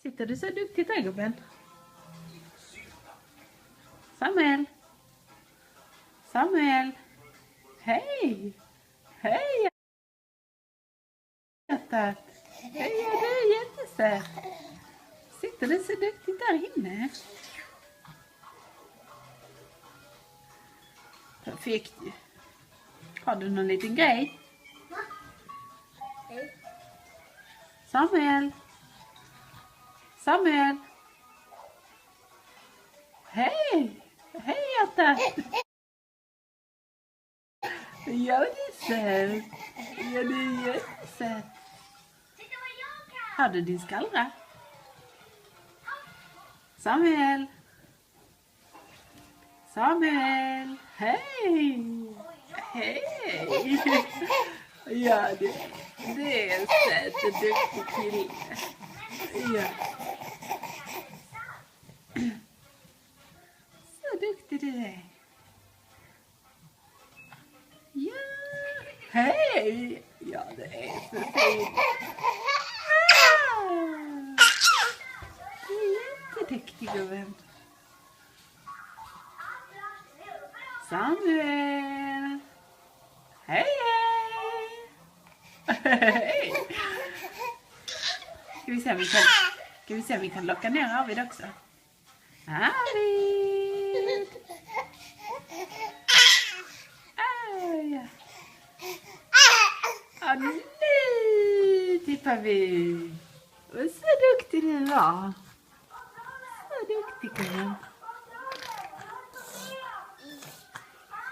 Sitter du så duktigt där, gubben? Samuel. Samuel. Hej. Hej. Hjärtat. Hej, du är jättesöt. Sitter du så duktigt där inne? Perfekt. Har du någon liten grej? Samuel. Samuel. Hej. Hej, hjärtat. Ja, det är söt. Ja, det är jättesöt. Har du din skallra? Samuel. Samuel. Hej. Hej. Ja, det är en söt och duktig kille. Ja. Så duktig du är. Ja. Hej. Ja, det är så fint. Jätteduktig gubben. Samuel. Hej, hej. Hej. Ska vi se om vi kan locka ner Arvid också. Arvid. Aj. Nu tippar vi. Och så duktig du var. Så duktig gubben.